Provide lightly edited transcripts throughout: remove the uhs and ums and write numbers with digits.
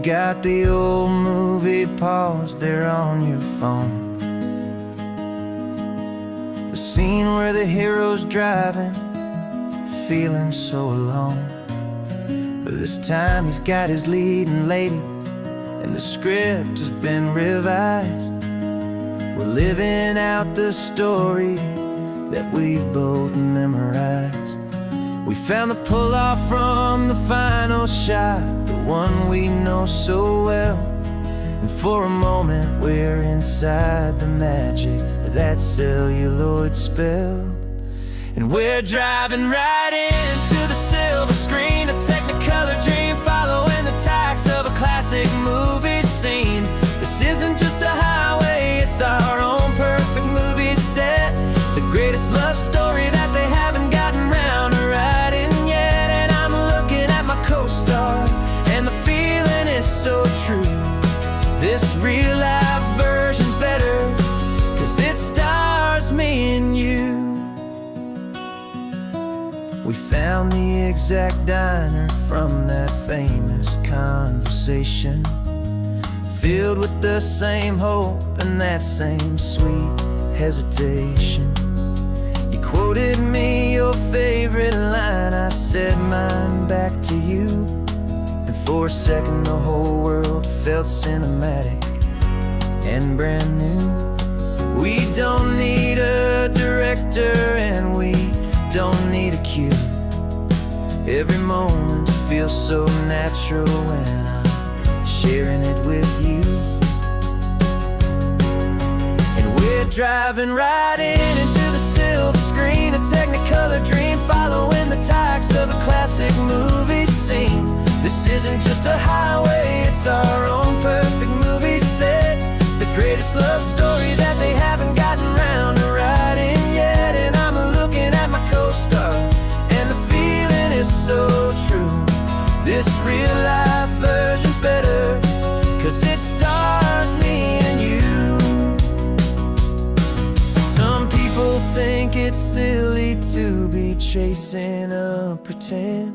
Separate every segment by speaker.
Speaker 1: You've got the old movie paused there on your phone, the scene where the hero's driving, feeling so alone. But this time he's got his leading lady, and the script has been revised. We're living out the story that we've both memorized. We found the pull-off from the final shot, the one we know so well. And for a moment we're inside the magic of that celluloid spell. And we're driving right into the silver screen, a technicolor dream following the tacks of a classic movie scene. This isn't just a highway, it's our own perfect movie set, the greatest love story that they haven't gotten round to writing yet. And I'm looking at my co-star, and the feeling is so true. This real life version's better, 'cause it stars me and you. We found the exact diner from that famous conversation, filled with the same hope and that same sweet hesitation. You quoted me your favorite line, I said mine back to you. And for a second the whole world felt cinematic and brand new. We don't need a director and we don't need a cue. Every moment feels so natural when I'm sharing it with you. And we're driving right into the silver screen, a technicolor dream following the tacks of a classic movie scene. This isn't just a highway, it's our own perfect movie set, the greatest love story that they haven't gotten round to writing yet. And I'm looking at my co-star, and the feeling is so true. This real life version's better, 'cause it stars me and you. Some people think it's silly to be chasing a pretend,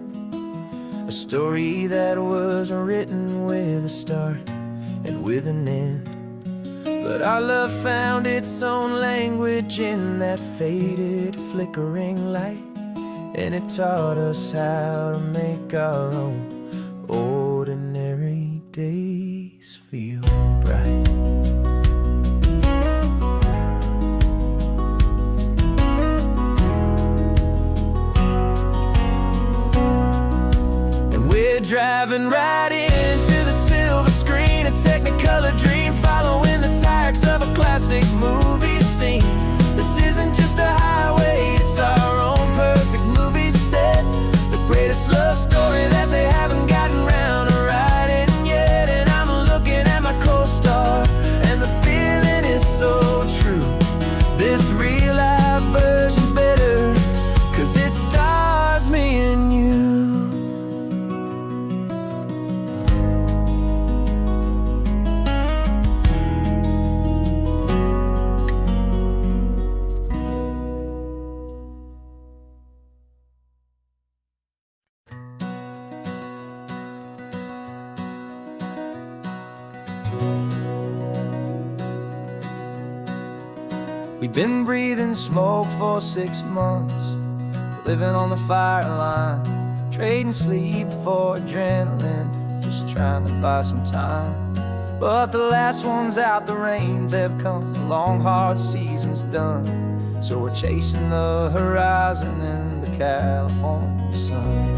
Speaker 1: a story that was written with a start and with an end. But our love found its own language in that faded, flickering light, and it taught us how to make our own ordinary days feel bright. And we're driving right into the silver screen, a technicolor dream following the tacks of a classic movie scene. This isn't just a highway, it's our own perfect movie set, the greatest love story that they haven't gotten round to writing yet. And I'm looking at my co-star, and the feeling is so true. This real life version's better, 'cause it stars me and you. We've been breathing smoke for 6 months, living on the fire line, trading sleep for adrenaline, just trying to buy some time. But the last one's out, the rains have come, the long hard season's done. So we're chasing the horizon in the California sun.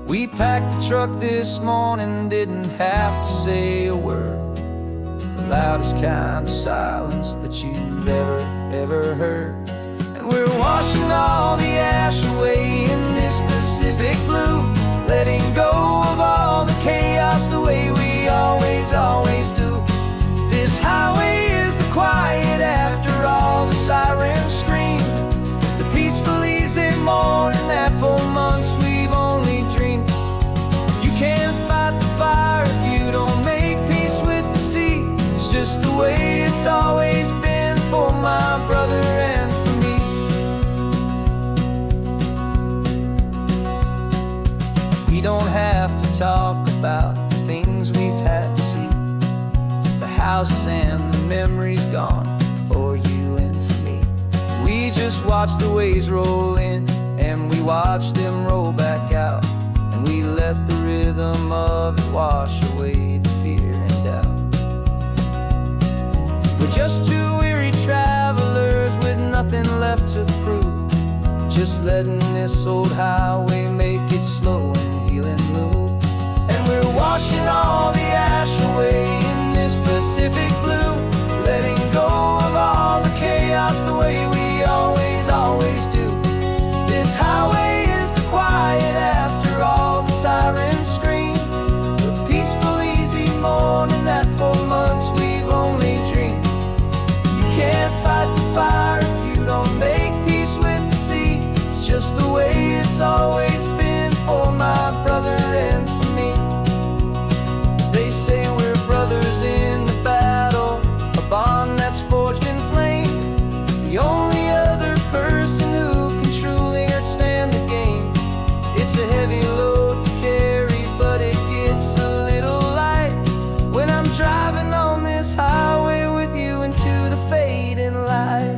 Speaker 1: We packed the truck this morning, didn't have to say a word, the loudest kind of silence that you've ever heard. And we're washing all the ash away in this Pacific blue, letting go of all the chaos the way we always do. This highway is the quiet after all the sirens scream, the peaceful easy morning that for months we've only dreamed. You can't fight the fire if you don't make peace with the sea. It's just the way it's always been for my brother and for me. We don't have to talk about houses and the memories gone for you and for me. We just watch the waves roll in, and we watch them roll back out, and we let the rhythm of it wash away the fear and doubt. We're just two weary travelers with nothing left to prove, just letting this old highway make it slow and healing move. And we're washing all the ash away in this Pacific blue, letting go of all the chaos the way we always do. This highway is the quiet after all the sirens scream, the peaceful, easy morning that for months we've only dreamed. You can't fight the fire if you don't make peace with the sea. It's just the way it's always been for my brother and for me. They say we're brothers in the battle, a bond that's forged in flame. The only other person who can truly understand the game. It's a heavy load to carry, but it gets a little light when I'm driving on this highway with you into the fading light.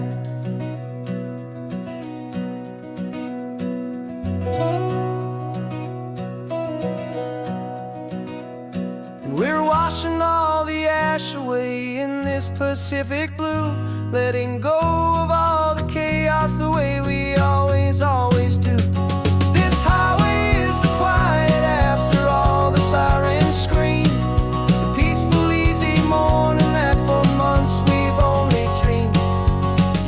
Speaker 1: And we're washing all the ash away in this Pacific blue, letting go of all the chaos the way we always do. This highway is the quiet after all the sirens scream, the peaceful, easy morning that for months we've only dreamed.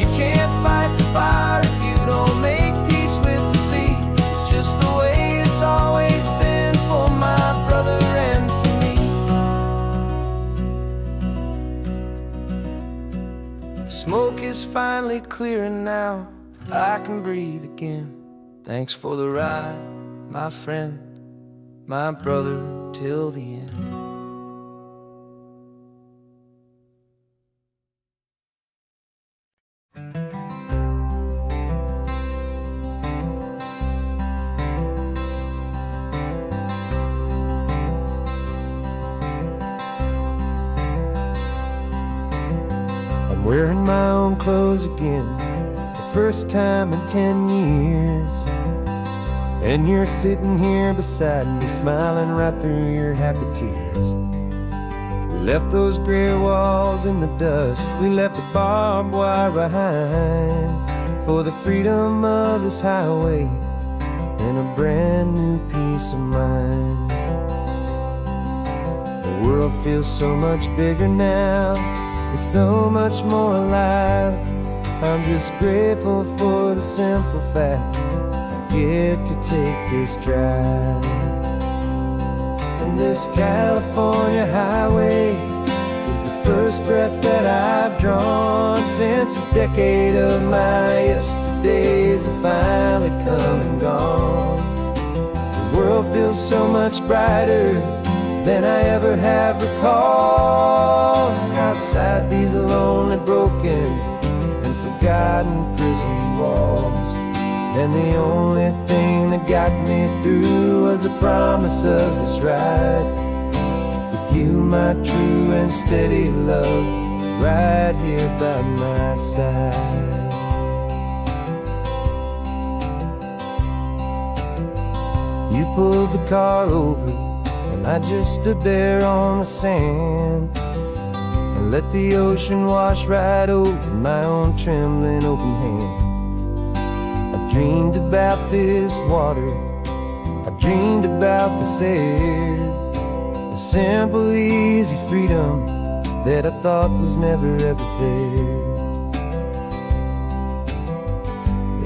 Speaker 1: You can't fight the fire if you don't make peace with the sea. It's just the way it's always been for my brother and for me. The smoke is finally clearing now, I can breathe again. Thanks for the ride, my friend, my brother, till the end. I'm wearing my own clothes again, the first time in 10 years. And you're sitting here beside me, smiling right through your happy tears. We left those gray walls in the dust, we left the barbed wire behind, for the freedom of this highway and a brand new peace of mind. The world feels so much bigger now, it's so much more alive. I'm just grateful for the simple fact I get to take this drive. And this California highway is the first breath that I've drawn since a decade of my yesterdays have finally come and gone. The world feels so much brighter than I ever have recalled. Outside these lonely, broken, and forgotten prison walls, and the only thing that got me through was the promise of this ride with you, my true and steady love, right here by my side. You pulled the car over, and I just stood there on the sand and let the ocean wash right over my own trembling open hand. I dreamed about this water, I dreamed about this air, the simple, easy freedom that I thought was never ever there.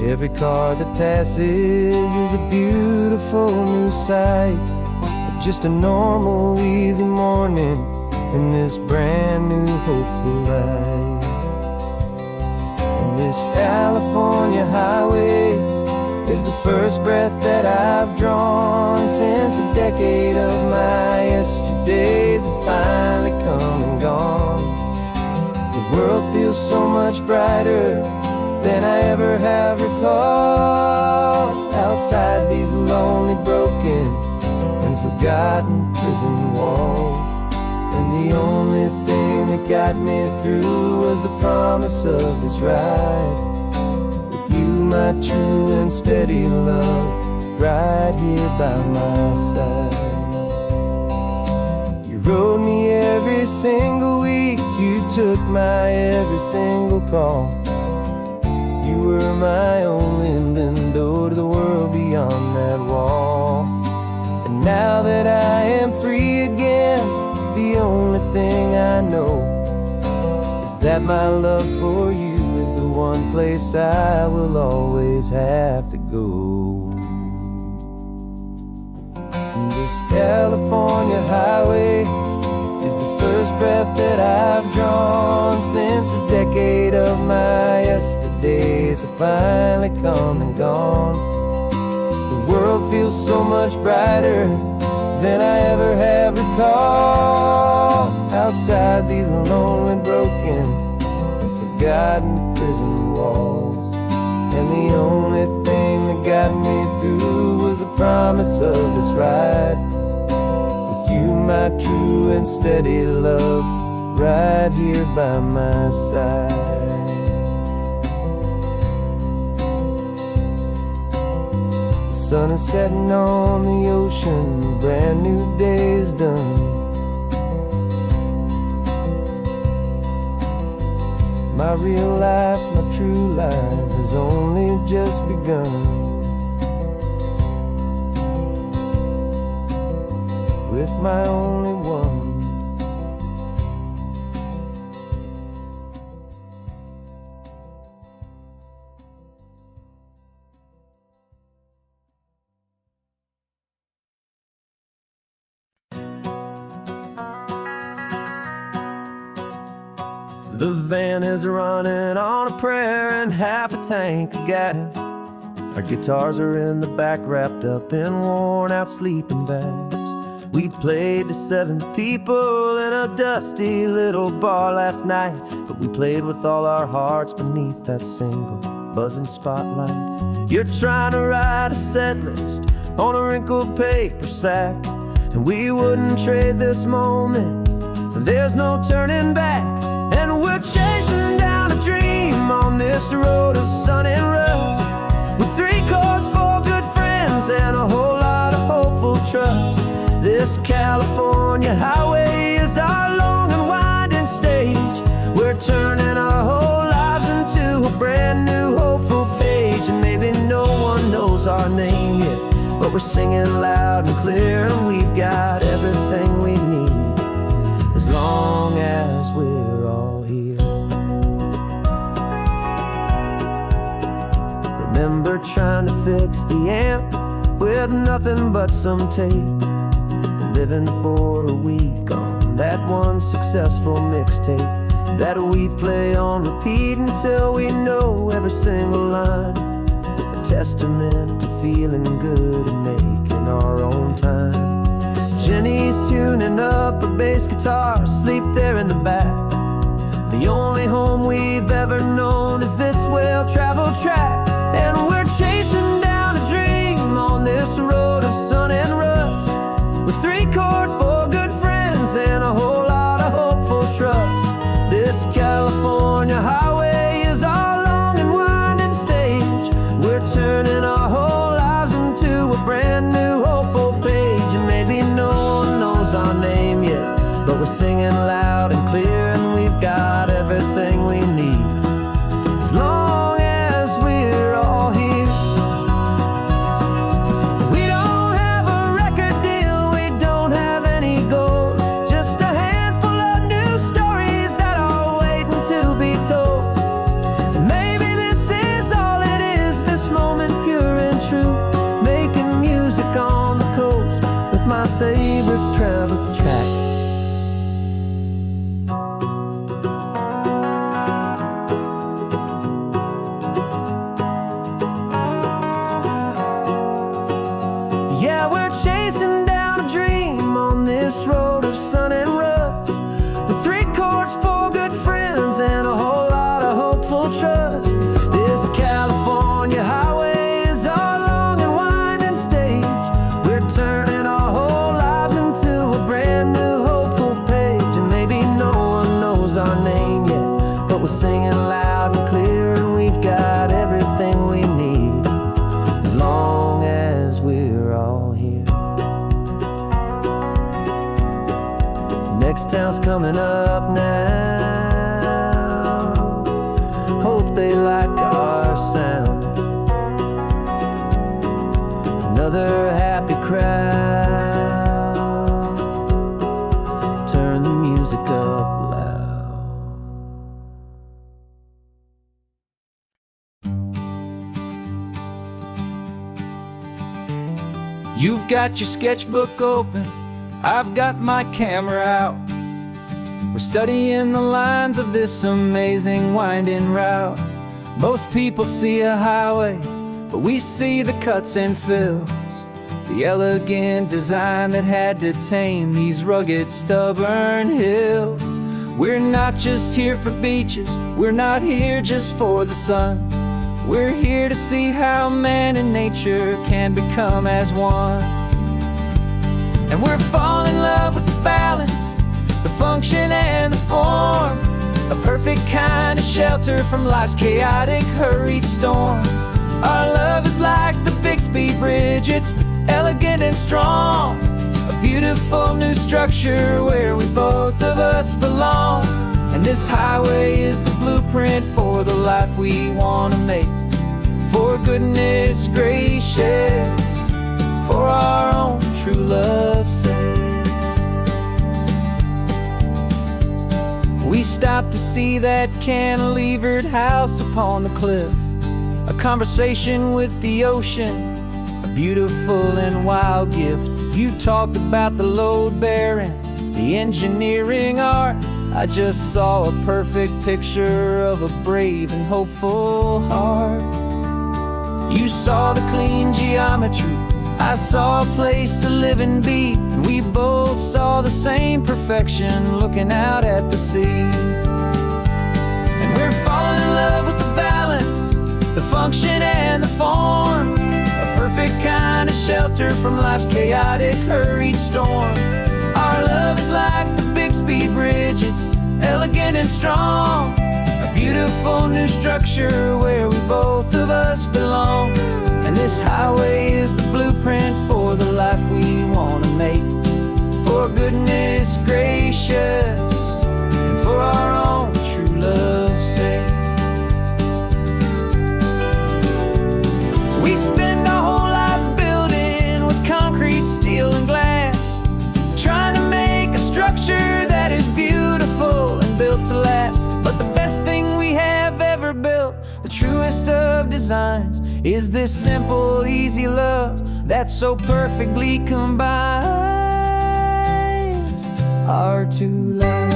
Speaker 1: Every car that passes is a beautiful new sight, just a normal, easy morning in this brand new, hopeful life. And this California highway is the first breath that I've drawn since a decade of my yesterdays have finally come and gone. The world feels so much brighter than I ever have recalled. Outside these lonely, broken, and forgotten prison walls, And the only thing that got me through was the promise of this ride. With you, my true and steady love, right here by my side. You rode me every single week, you took my every single call. You were my only window to the world beyond that wall. And now that I am free again, the only thing I know is that my love for you is the one place I will always have to go. And this California highway is the first breath that I've drawn since a decade of my yesterdays have finally come and gone. The world feels so much brighter than I ever have recalled. Outside these lonely, broken, and forgotten prison walls. And the only thing that got me through was the promise of this ride. With you, my true and steady love, right here by my side. The sun is setting on the ocean, a brand new day is done. My real life, my true life has only just begun. With my only one. The van is running on a prayer and half a tank of gas. Our guitars are in the back, wrapped up in worn out sleeping bags. We played to 7 people in a dusty little bar last night, but we played with all our hearts beneath that single buzzing spotlight. You're trying to write a set list on a wrinkled paper sack, and we wouldn't trade this moment. There's no turning back. And we're chasing down a dream on this road of sun and rust, with 3 chords, 4 good friends, and a whole lot of hopeful trust. This California highway is our long and winding stage. We're turning our whole lives into a brand new hopeful page. And maybe no one knows our name yet, but we're singing loud and clear, and we've got everything we need, as long as we're all here. Remember trying to fix the amp with nothing but some tape, and living for a week on that one successful mixtape that we play on repeat until we know every single line. A testament to feeling good and making our own time. Jenny's tuning up her bass guitar, asleep there in the back. The only home we've ever known is this well-traveled track. And we're chasing down a dream on this road of sun and rust, with 3 chords, 4 good friends, and a whole lot of hopeful trust. This California highway is our long and winding stage. We're turning our whole lives into a brand new hopeful page. And maybe no one knows our name yet, but we're singing loud and clear, and we've got everything we need, as long as we're all here. We don't have a record deal, we don't have any gold, just a handful of new stories that are waiting to be told. And maybe this is all it is, this moment pure and true, making music on the coast with my favorite travel track. We're singing loud and clear, and we've got everything we need, as long as we're all here. Next town's coming up now. Hope they like our sound. Another happy crowd. Turn the music up loud. You've got your sketchbook open, I've got my camera out. We're studying the lines of this amazing winding route. Most people see a highway, but we see the cuts and fills, the elegant design that had to tame these rugged, stubborn hills. We're not just here for beaches, we're not here just for the sun. We're here to see how man and nature can become as one. And we're falling in love with the balance, the function and the form, a perfect kind of shelter from life's chaotic, hurried storm. Our love is like the Bixby Bridge, it's elegant and strong, a beautiful new structure where we both of us belong. And this highway is the blueprint for the life we want to make. For goodness gracious, for our own true love's sake. We stopped to see that cantilevered house upon the cliff, a conversation with the ocean, a beautiful and wild gift. You talked about the load bearing, the engineering art. I just saw a perfect picture of a brave and hopeful heart. You saw the clean geometry, I saw a place to live and be, and we both saw the same perfection looking out at the sea. And we're falling in love with the balance, the function and the form, a perfect kind of shelter from life's chaotic, hurried storm. Our love is like the Bixby Bridge, it's elegant and strong, a beautiful new structure where we both of us belong. And this highway is the blueprint for the life we want to make. For goodness gracious, and for our own true love's sake. We spend our whole lives building with concrete, steel, and glass, trying to make a structure that is beautiful and built to last. But the best thing we have ever built, the truest of designs, is this simple, easy love that so perfectly combines our two lives.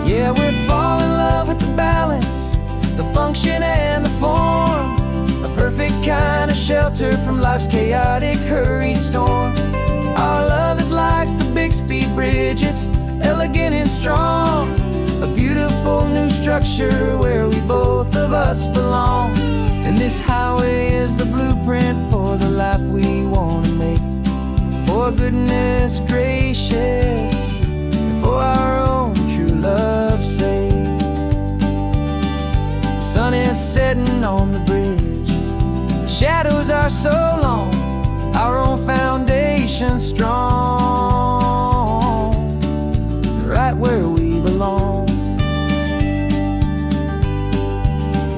Speaker 1: Yeah, we're falling in love with the balance, the function and the form, a perfect kind of shelter from life's chaotic, hurried storm. Our love is like the Bixby Bridge, it's elegant and strong, a beautiful new structure where we both of us belong. And this highway is the blueprint for the life we want to make. For goodness gracious, for our own true love's sake. The sun is setting on the bridge, the shadows are so long, our own foundation strong, right where we belong.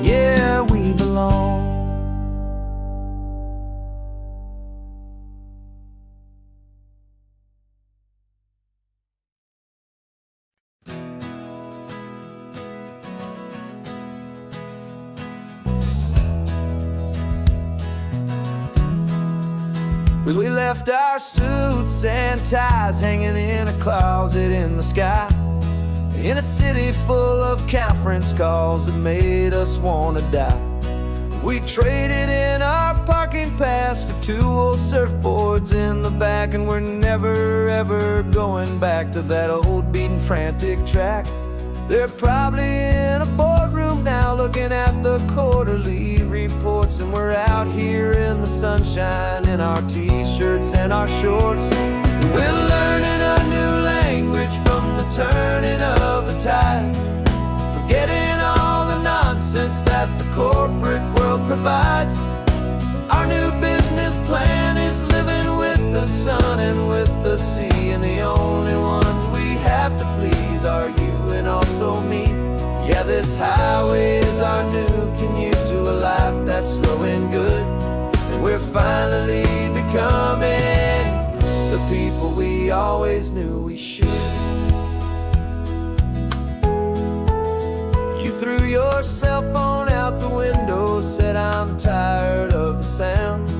Speaker 1: Yeah, we belong. Well, we left our suits and ties hanging in a closet in the sky, in a city full of conference calls that made us wanna die. We traded in our parking pass for 2 old surfboards in the back, and we're never ever going back to that old beaten frantic track. They're probably in a boardroom now looking at the quarterly reports, and we're out here in the sunshine in our t-shirts and our shorts. We're learning a new language from the turning of the tides, forgetting all the nonsense that the corporate world provides. Our new business plan is living with the sun and with the sea, and the only ones we have to please are you and also me. Yeah, this highway is our new commute to a life that's slow and good, and we're finally becoming the people we always knew we should. You threw your cell phone out the window, said I'm tired of the sound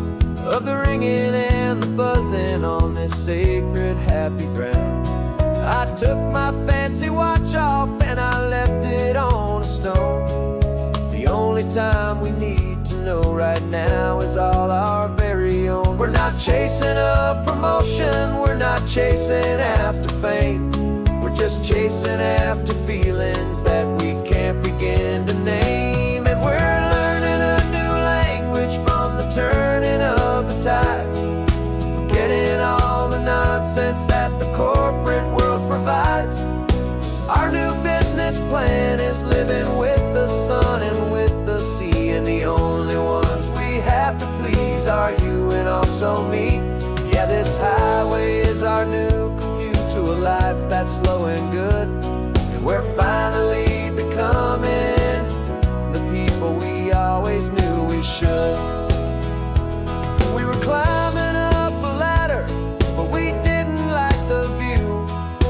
Speaker 1: of the ringing and the buzzing on this sacred happy ground. I took my fancy watch off and I left it on a stone. The only time we need to know right now is all our very own. We're not chasing a promotion, we're not chasing after fame. We're just chasing after feelings that we can't begin to name. And we're learning a new language from the turning of the tides, forgetting all the nonsense that the corporate world provides. Our new business plan is living with the sun and with the sea, and the only ones we have to please are you and also me. Yeah, this highway is our new commute to a life that's slow and good, and we're finally becoming the people we always knew we should. We were climbing up a ladder, but we didn't like the view.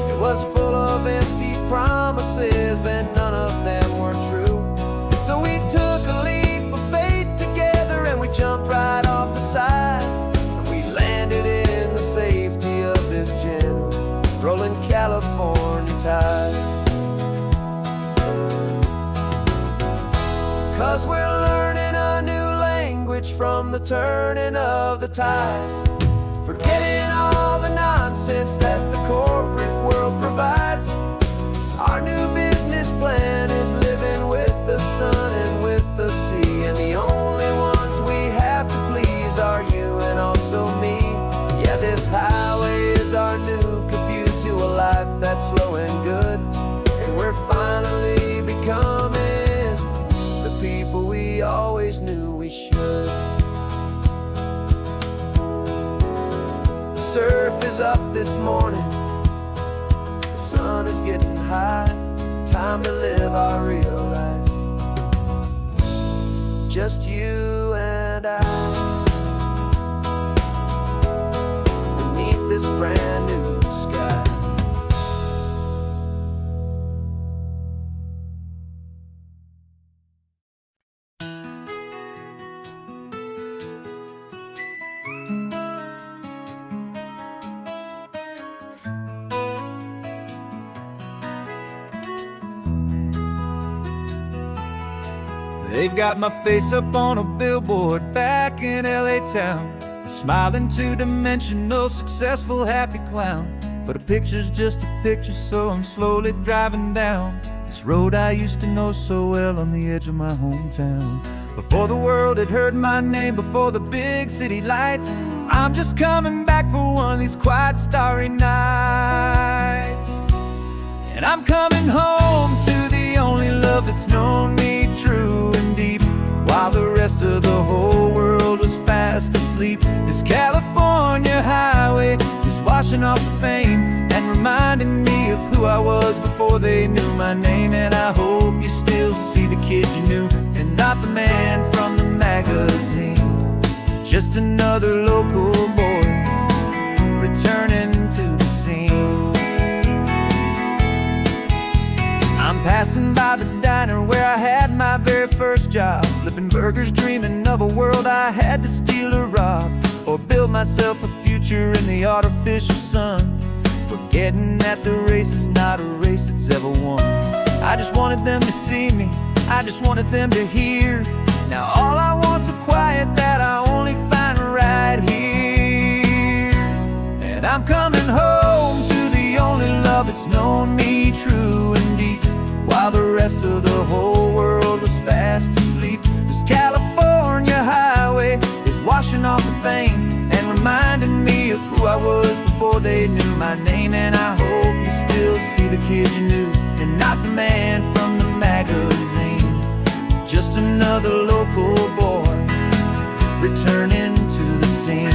Speaker 1: It was full of empty promises and none of them were true. So we took a leap of faith together and we jumped right off the side, and we landed in the safety of this gentle rolling California tide. 'Cause we're learning a new language from the turning of the tides, forgetting all the nonsense that the corporate world provides. Our new business plan is living with the sun and with the sea, and the only ones we have to please are you and also me. Yeah, this highway is our new commute to a life that's slow and good, and we're finally becoming the people we always knew we should. The surf is up this morning, the sun is getting high, time to live our real life, just you and I, beneath this brand new sky. They've got my face up on a billboard back in LA town, a smiling two-dimensional, successful, happy clown. But a picture's just a picture, so I'm slowly driving down this road I used to know so well on the edge of my hometown. Before the world had heard my name, before the big city lights, I'm just coming back for one of these quiet, starry nights. And I'm coming home to the only love that's known me true and deep, while the rest of the whole world was fast asleep. This California highway is washing off the fame and reminding me of who I was before they knew my name. And I hope you still see the kid you knew and not the man from the magazine, just another local boy returning to the scene. I'm passing by the diner where I had my very first job, flipping burgers, dreaming of a world I had to steal or rob, or build myself a future in the artificial sun, forgetting that the race is not a race that's ever won. I just wanted them to see me, I just wanted them to hear Now all I want's a quiet that I only find right here. And I'm coming home to the only love that's known me true and deep, while the rest of the whole world was fast asleep. This California highway is washing off the fame and reminding me of who I was before they knew my name. And I hope you still see the kid you knew, and not the man from the magazine. Just another local boy returning to the scene.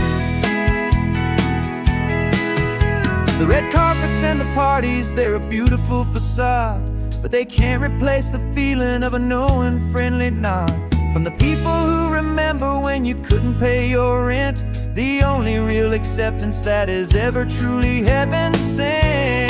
Speaker 1: The red carpets and the parties, they're a beautiful facade, but they can't replace the feeling of a knowing friendly nod from the people who remember when you couldn't pay your rent. The only real acceptance that is ever truly heaven sent.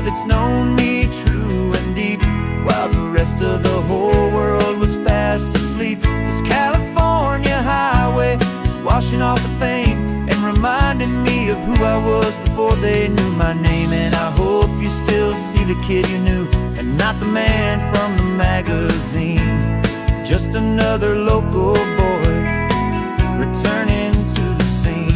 Speaker 1: It's known me true and deep, while the rest of the whole world was fast asleep. This California highway is washing off the fame and reminding me of who I was before they knew my name. And I hope you still see the kid you knew, and not the man from the magazine. Just another local boy returning to the scene.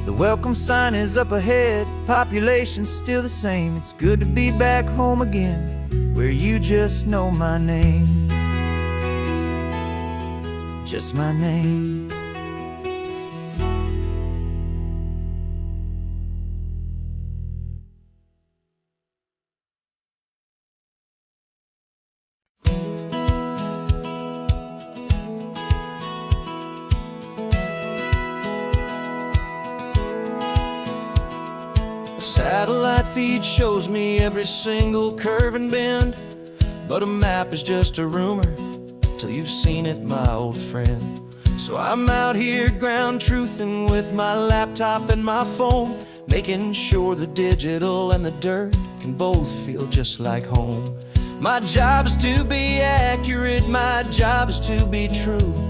Speaker 1: The welcome sign is up ahead, population's still the same. It's good to be back home again, where you just know my name. Just my name. Satellite feed shows me every single curve and bend, but a map is just a rumor till you've seen it, my old friend. So I'm out here ground truthing with my laptop and my phone, making sure the digital and the dirt can both feel just like home. My job is to be accurate, my job is to be true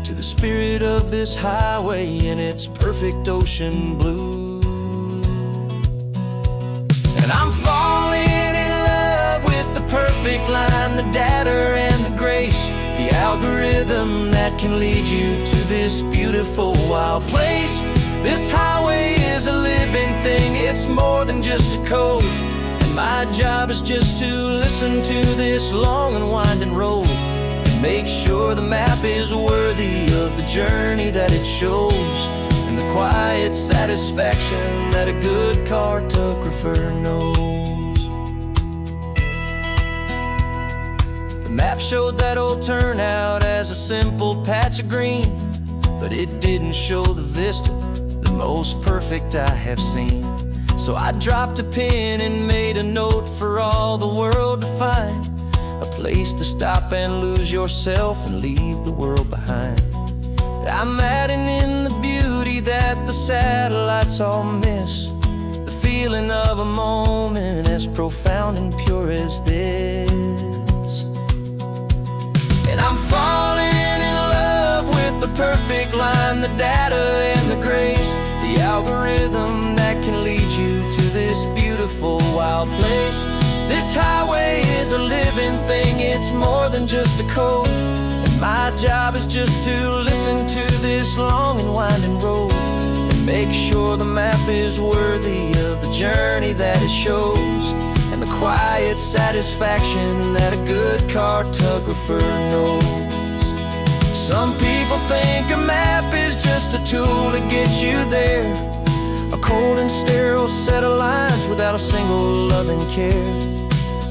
Speaker 1: to the spirit of this highway in its perfect ocean blue. And I'm falling in love with the perfect line, the data and the grace, the algorithm that can lead you to this beautiful wild place. This highway is a living thing, it's more than just a code. And my job is just to listen to this long and winding road and make sure the map is worthy of the journey that it shows, and the quiet satisfaction that a good cartographer knows. The map showed that old turnout as a simple patch of green, but it didn't show the vista, the most perfect I have seen. So I dropped a pin and made a note for all the world to find, a place to stop and lose yourself and leave the world behind. I'm adding in the beauty that the satellites all miss, the feeling of a moment as profound and pure as this. And I'm falling in love with the perfect line, the data and the grace, the algorithm that can lead you to this beautiful wild place. This highway is a living thing, it's more than just a code. My job is just to listen to this long and winding road and make sure the map is worthy of the journey that it shows, and the quiet satisfaction that a good cartographer knows. Some people think a map is just a tool to get you there, a cold and sterile set of lines without a single loving care.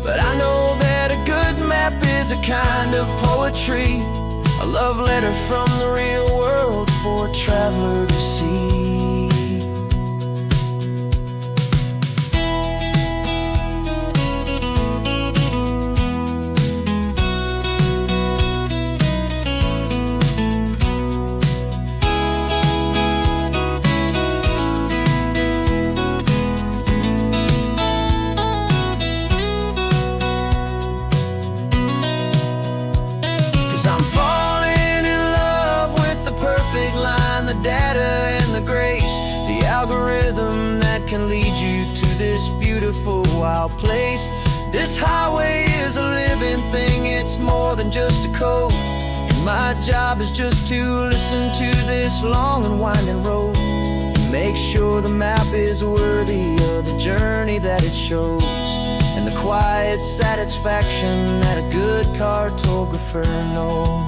Speaker 1: But I know that a good map is a kind of poetry, a love letter from the real world for a traveler to see. wild place. This highway is a living thing, it's more than just a code. And my job is just to listen to this long and winding road, make sure the map is worthy of the journey that it shows, and the quiet satisfaction that a good cartographer knows.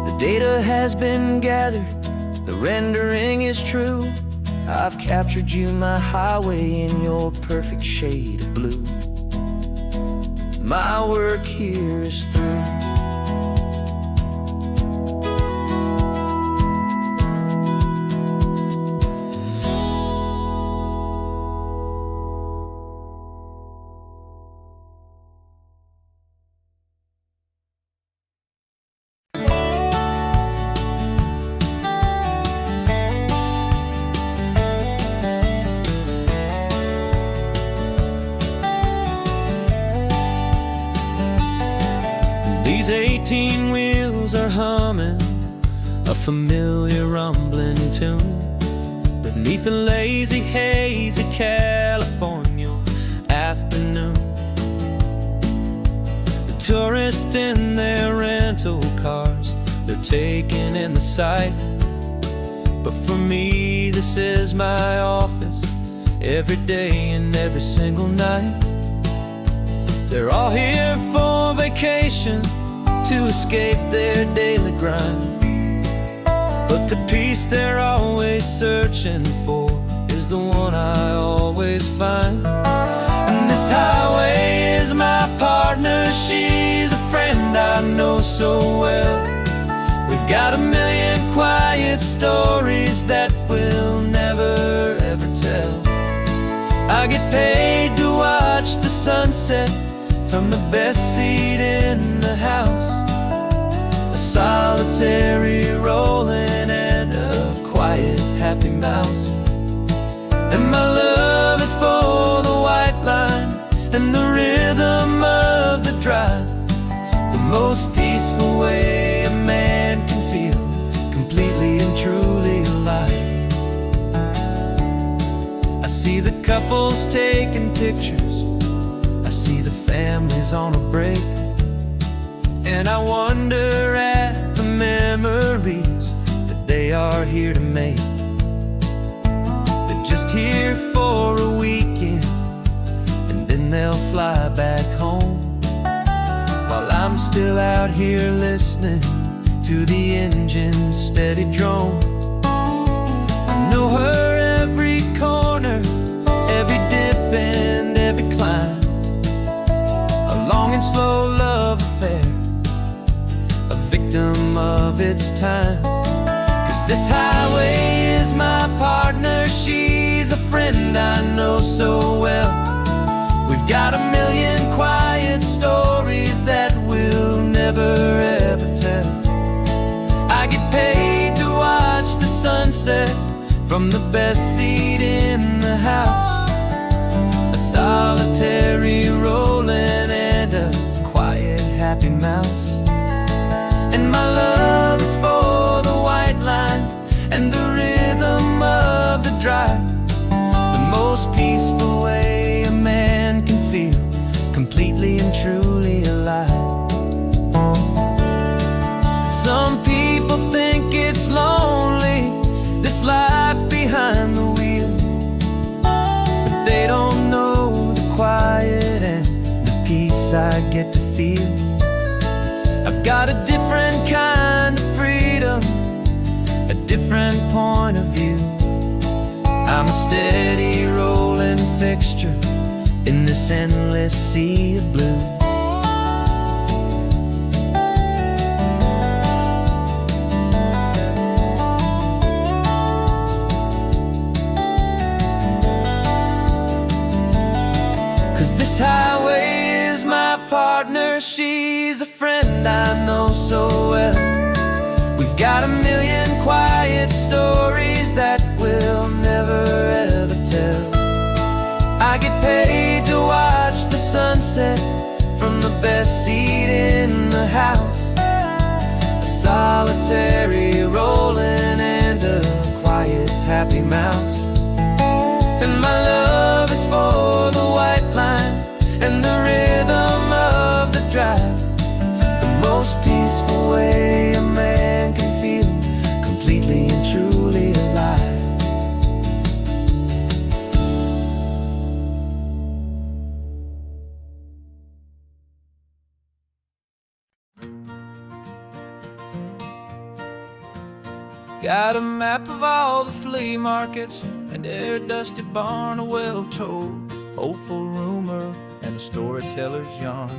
Speaker 1: The data has been gathered, the rendering is true. I've captured you, my highway, in your perfect shade of blue. My work here is through. These 18 wheels are humming a familiar rumbling tune beneath the lazy haze of California afternoon. The tourists in their rental cars, they're taking in the sight. But for me, this is my office, every day and every single night. They're all here for vacation, to escape their daily grind. But the peace they're always searching for is the one I always find. And this highway is my partner, she's a friend I know so well. We've got a million quiet stories that we'll never ever tell. I get paid to watch the sunset from the best seat in the house, a solitary rolling and a quiet happy mouse. And my love is for the white line and the rhythm of the drive, the most peaceful way a man can feel completely and truly alive. I see the couples taking pictures, I see the families on a break, and I wonder at the memories that they are here to make. They're just here for a weekend, and then they'll fly back home, while I'm still out here listening to the engine's steady drone. I know her every corner, every dip and every climb, a long and slow love affair, a victim of its time. 'Cause this highway is my partner, she's a friend I know so well. We've got a million quiet stories that we'll never ever tell. I get paid to watch the sunset from the best seat in the house, a solitary rolling and a quiet happy mouse. And my love is for the white line and the rhythm of the drive, the most peaceful way a man can feel completely and truly alive. Some people think it's lonely, this life behind the wheel, but they don't know the quiet and the peace I get to feel. I've got a different kind of freedom, a different point of view. I'm a steady rolling fixture in this endless sea of blue. This highway is my partner, she's a friend I know so well. We've got a million quiet stories that we'll never ever tell. I get paid to watch the sunset from the best seat in the house, a solitary rolling and a quiet happy mouse. Got a map of all the flea markets and every dusty barn, a well-told, hopeful rumor, and a storyteller's yarn.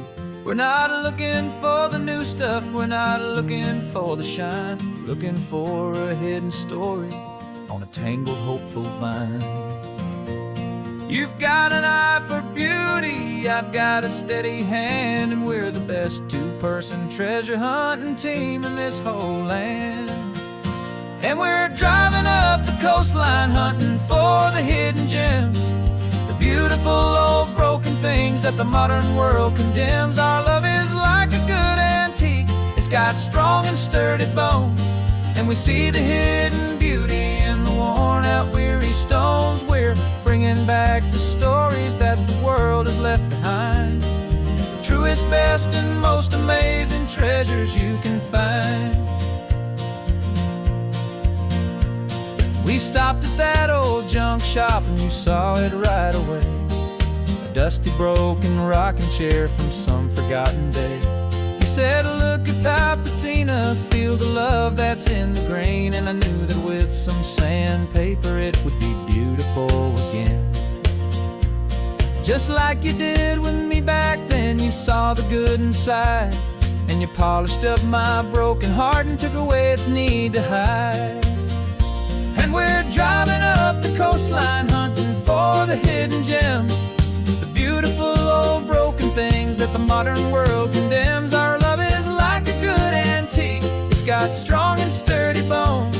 Speaker 1: We're not looking for the new stuff, we're not looking for the shine, looking for a hidden story on a tangled, hopeful vine. You've got an eye for beauty, I've got a steady hand, and we're the best two-person treasure hunting team in this whole land. And we're driving up the coastline hunting for the hidden gems, the beautiful old broken things that the modern world condemns. Our love is like a good antique, it's got strong and sturdy bones, and we see the hidden beauty in the worn out weary stones. We're bringing back the stories that the world has left behind, the truest, best, and most amazing treasures you can find. We stopped at that old junk shop and you saw it right away, a dusty, broken rocking chair from some forgotten day. You said, look at that patina, feel the love that's in the grain, and I knew that with some sandpaper it would be beautiful again. Just like you did with me back then, you saw the good inside, and you polished up my broken heart and took away its need to hide. And we're driving up the coastline hunting for the hidden gems, the beautiful old broken things that the modern world condemns. Our love is like a good antique, it's got strong and sturdy bones,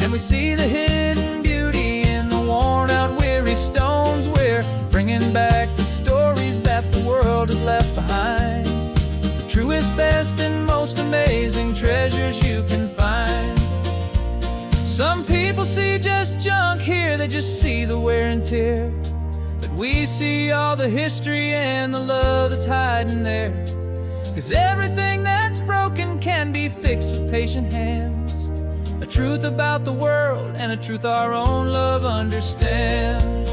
Speaker 1: and we see the hidden beauty in the worn out weary stones. We're bringing back the stories that the world has left behind, the truest, best, and most amazing treasures you can find. Some people see just junk here, they just see the wear and tear, but we see all the history and the love that's hiding there. 'Cause everything that's broken can be fixed with patient hands, a truth about the world and a truth our own love understands.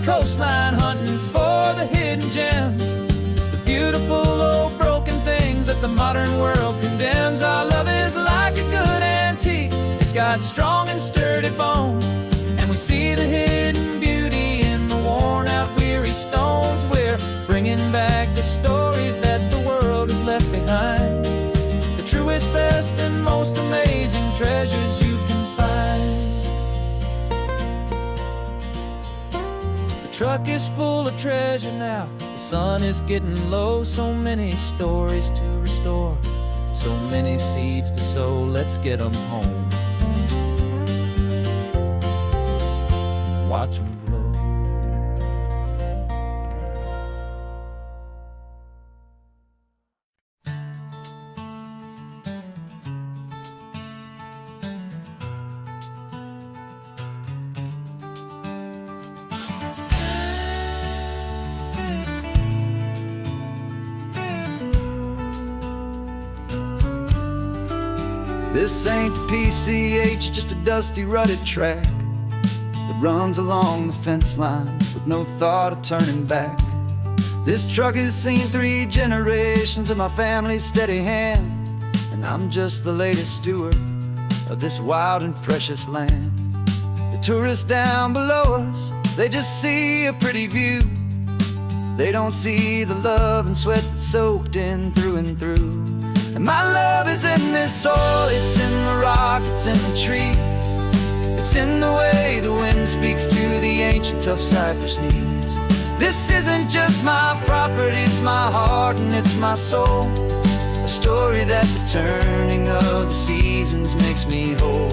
Speaker 1: Coastline hunting for the hidden gems, the beautiful old broken things that the modern world condemns. Our love is like a good antique, it's got strong and sturdy bones, and we see the hidden beauty in the worn out weary stones. We're bringing back the stories that the world has left behind, the truest, best, and most amazing treasures you can find. The truck is full of treasure now, the sun is getting low, so many stories to restore, so many seeds to sow. Let's get them home, watch them blow. This ain't the PCH, just a dusty, rutted track that runs along the fence line with no thought of turning back. This truck has seen 3 generations of my family's steady hand, and I'm just the latest steward of this wild and precious land. The tourists down below us, they just see a pretty view. They don't see the love and sweat that's soaked in through and through. And my love is in this soil, it's in the rock, it's in the trees, it's in the way the wind speaks to the ancient tough cypress knees. This isn't just my property, it's my heart and it's my soul, a story that the turning of the seasons makes me whole.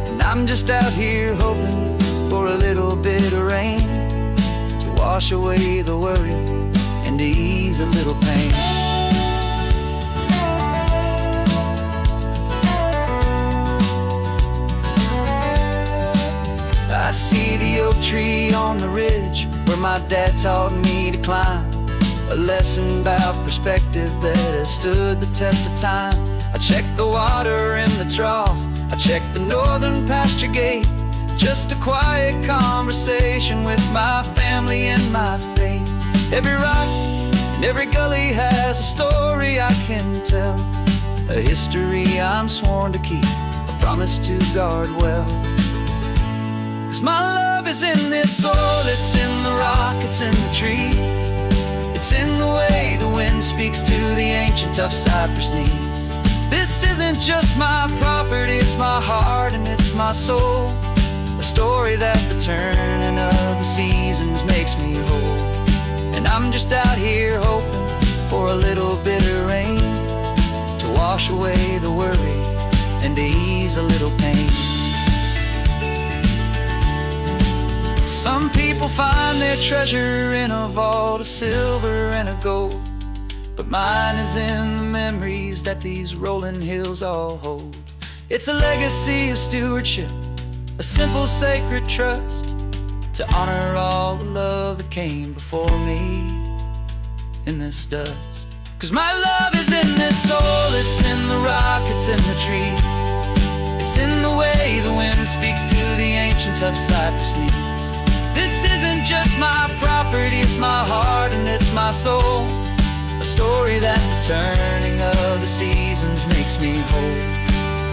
Speaker 1: And I'm just out here hoping for a little bit of rain to wash away the worry and to ease a little pain. I see the oak tree on the ridge where my dad taught me to climb, a lesson about perspective that has stood the test of time. I checked the water in the trough, I checked the northern pasture gate. Just a quiet conversation with my family and my faith. Every rock and every gully has a story I can tell, a history I'm sworn to keep, a promise to guard well. 'Cause my love is in this soil, it's in the rock, it's in the trees. It's in the way the wind speaks to the ancient tough cypress knees. This isn't just my property, it's my heart and it's my soul, a story that the turning of the seasons makes me whole. And I'm just out here hoping for a little bit of rain to wash away the worry and to ease a little pain. Some people find their treasure in a vault of silver and of gold, but mine is in the memories that these rolling hills all hold. It's a legacy of stewardship, a simple sacred trust, to honor all the love that came before me in this dust. 'Cause my love is in this soul, it's in the rock, it's in the trees. It's in the way the wind speaks to the ancient tough cypress knees. This isn't just my property, it's my heart and it's my soul, a story that the turning of the seasons makes me whole.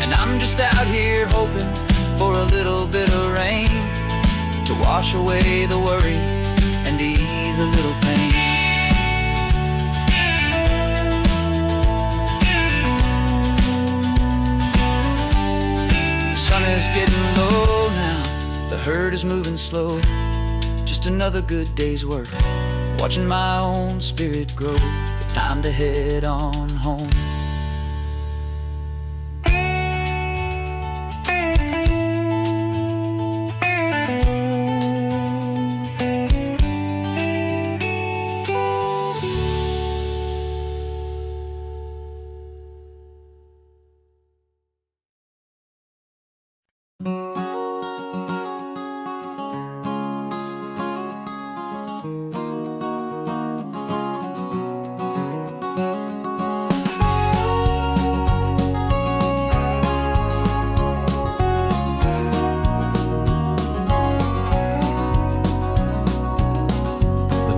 Speaker 1: And I'm just out here hoping for a little bit of rain to wash away the worry and ease a little pain. The sun is getting low now, the herd is moving slow. Just another good day's work, watching my own spirit grow. Time to head on home.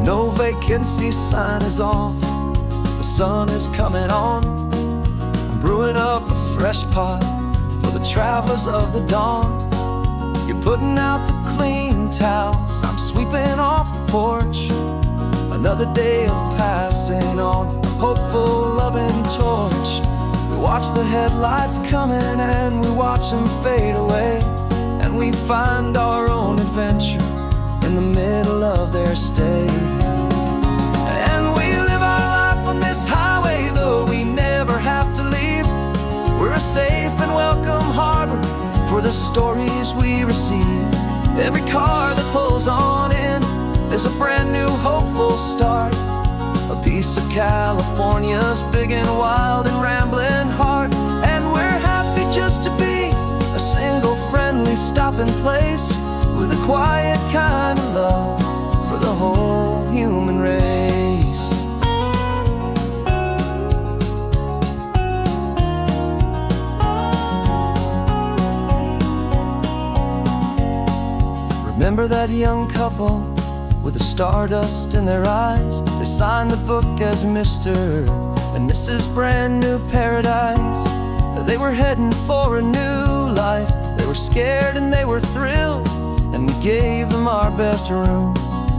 Speaker 2: No vacancy sign is off, the sun is coming on. I'm brewing up a fresh pot for the travelers of the dawn. You're putting out the clean towels, I'm sweeping off the porch. Another day of passing on, a hopeful loving torch. We watch the headlights coming and we watch them fade away, and we find our own adventure in the middle of their stay. And we live our life on this highway, though we never have to leave. We're a safe and welcome harbor for the stories we receive. Every car that pulls on in is a brand new hopeful start, a piece of California's big and wild and rambling heart. And we're happy just to be a single friendly stopping place, with a quiet kind of love for the whole human race. Remember that young couple with the stardust in their eyes? They signed the book as Mr. and Mrs. Brand New Paradise. They were heading for a new life. They were scared and they were thrilled, and we gave them our best room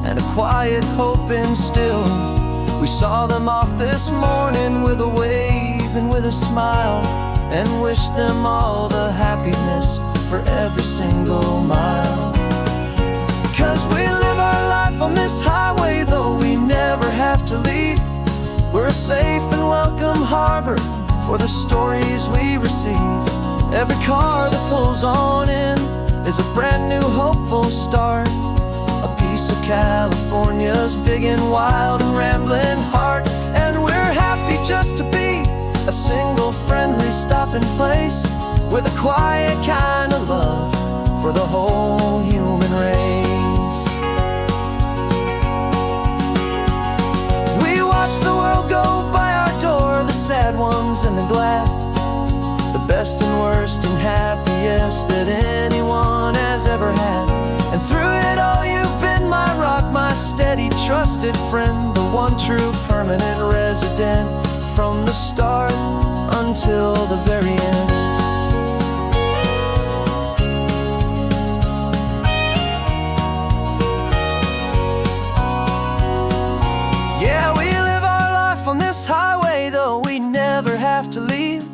Speaker 2: and a quiet hope instilled. We saw them off this morning with a wave and with a smile, and wished them all the happiness for every single mile. 'Cause we live our life on this highway, though we never have to leave. We're a safe and welcome harbor for the stories we receive. Every car that pulls on in is a brand new hopeful start, a piece of California's big and wild and rambling heart. And we're happy just to be a single friendly stopping place, with a quiet kind of love for the whole human race. We watch the world go by our door, the sad ones and the glad, the best and worst and happiest that anyone has ever had. And through it all you've been my rock, my steady, trusted friend, the one true permanent resident, from the start until the very end. Yeah, we live our life on this highway, though we never have to leave.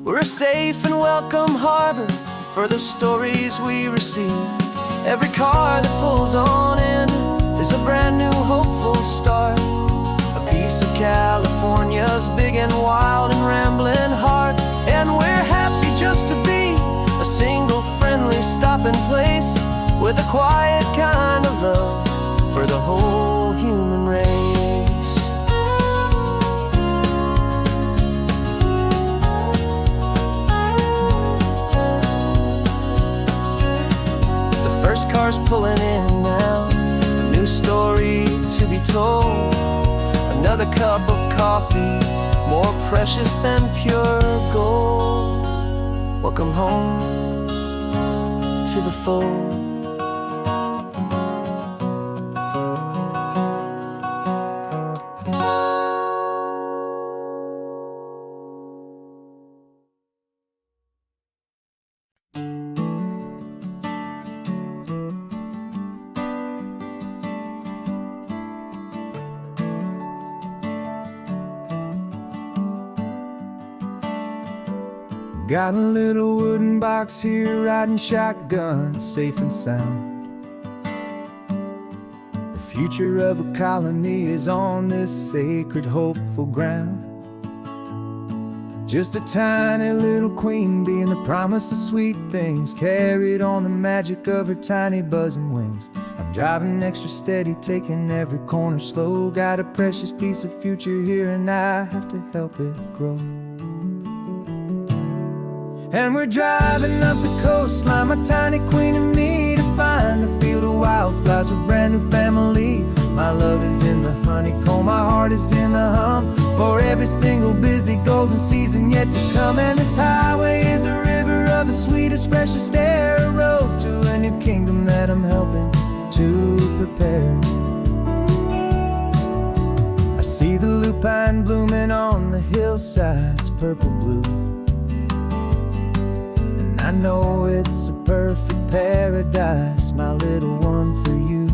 Speaker 2: We're a safe and welcome harbor for the stories we receive. Every car that pulls on in is a brand new hopeful start, a piece of California's big and wild and rambling heart. And we're happy just to be a single friendly stopping place, with a quiet kind of love for the whole human race. The first car's pulling in now, a new story to be told, another cup of coffee, more precious than pure gold. Welcome home to the fold.
Speaker 1: Got a little wooden box here, riding shotgun, safe and sound. The future of a colony is on this sacred, hopeful ground. Just a tiny little queen bee and the promise of sweet things, carried on the magic of her tiny buzzing wings. I'm driving extra steady, taking every corner slow. Got a precious piece of future here and I have to help it grow. And we're driving up the coastline, my tiny queen and me, to find a field of wildflowers, a brand new family. My love is in the honeycomb, my heart is in the hum, for every single busy golden season yet to come. And this highway is a river of the sweetest, freshest air, a road to a new kingdom that I'm helping to prepare. I see the lupine blooming on the hillsides, purple blue, I know it's a perfect paradise, my little one, for you.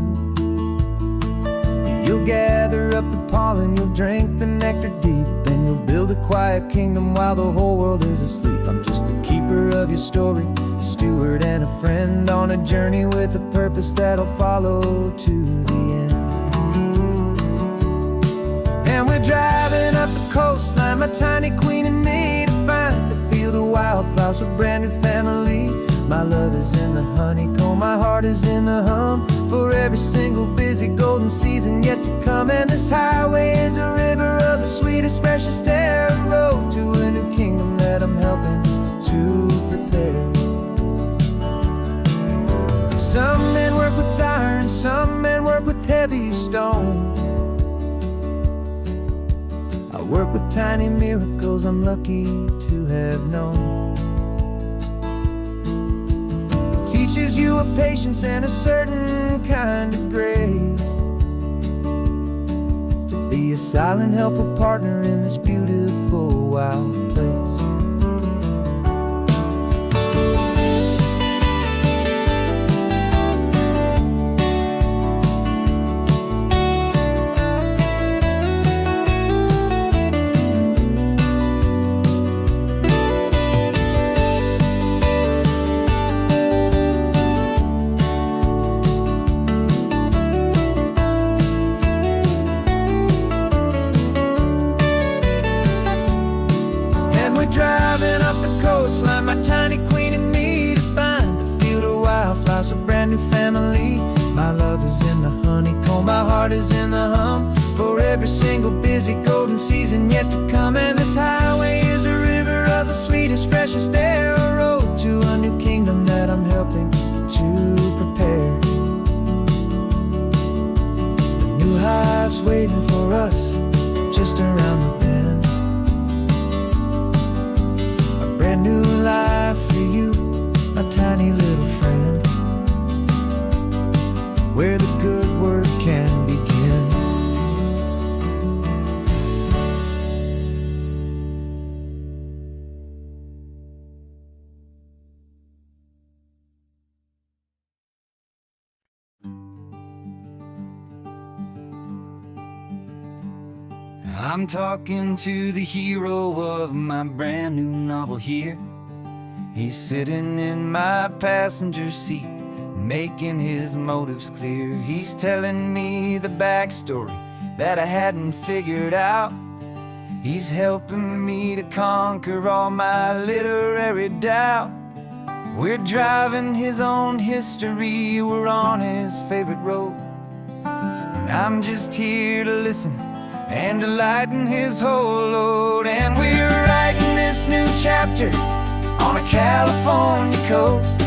Speaker 1: You'll gather up the pollen, you'll drink the nectar deep, and you'll build a quiet kingdom while the whole world is asleep. I'm just the keeper of your story, a steward and a friend, on a journey with a purpose that'll follow to the end. And we're driving up the coastline, my tiny queen and me, to find a field of wildflowers, a brand new family. My love is in the honeycomb, my heart is in the hum, for every single busy golden season yet to come. And this highway is a river of the sweetest, freshest air, a road to a new kingdom that I'm helping to prepare. Some men work with iron, some men work with heavy stone. I work with tiny miracles I'm lucky to have known. Teaches you a patience and a certain kind of grace, to be a silent, helpful partner in this beautiful, wild place. Driving up the coastline, my tiny queen and me, to find a field of wildflowers, a brand new family. My love is in the honeycomb, my heart is in the hum, for every single busy golden season yet to come. And this highway is a river of the sweetest, freshest air, a road to a new kingdom that I'm helping to prepare. The new hive's waiting for us, just around the bend. A brand new life for you, my tiny little friend, where the good work can begin. I'm talking to the hero of my brand new novel here. He's sitting in my passenger seat, making his motives clear. He's telling me the backstory that I hadn't figured out. He's helping me to conquer all my literary doubt. We're driving his own history, we're on his favorite road, and I'm just here to listen and to lighten his whole load. And we're writing this new chapter on a California coast,